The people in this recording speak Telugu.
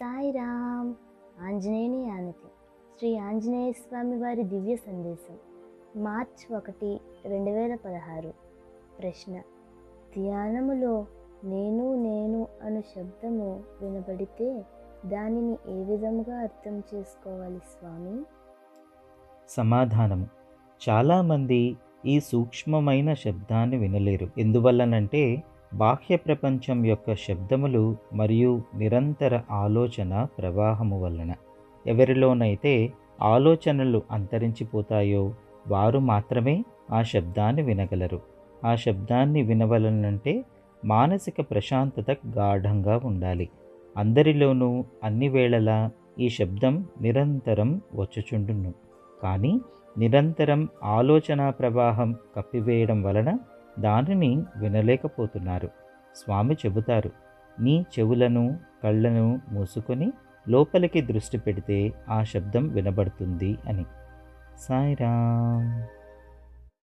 సాయిరామ్. ఆంజనేయుని ఆనతి. శ్రీ ఆంజనేయ స్వామి వారి దివ్య సందేశం. మార్చ్ 1, 2016. ప్రశ్న: ధ్యానములో నేను నేను అను శబ్దము వినబడితే దానిని ఏ విధముగా అర్థం చేసుకోవాలి స్వామి? సమాధానము: చాలామంది ఈ సూక్ష్మమైన శబ్దాన్ని వినలేరు. ఎందువల్లనంటే బాహ్య ప్రపంచం యొక్క శబ్దములు మరియు నిరంతర ఆలోచన ప్రవాహము వలన. ఎవరిలోనైతే ఆలోచనలు అంతరించిపోతాయో వారు మాత్రమే ఆ శబ్దాన్ని వినగలరు. ఆ శబ్దాన్ని వినవలనంటే మానసిక ప్రశాంతత గాఢంగా ఉండాలి. అందరిలోనూ అన్ని వేళలా ఈ శబ్దం నిరంతరం వచ్చుచుండును. కానీ నిరంతరం ఆలోచనా ప్రవాహం కప్పివేయడం వలన దానిని వినలేకపోతున్నారు. స్వామి చెబుతారు, నీ చెవులను కళ్ళను మూసుకొని లోపలికి దృష్టి పెడితే ఆ శబ్దం వినబడుతుంది అని. సాయిరామ్.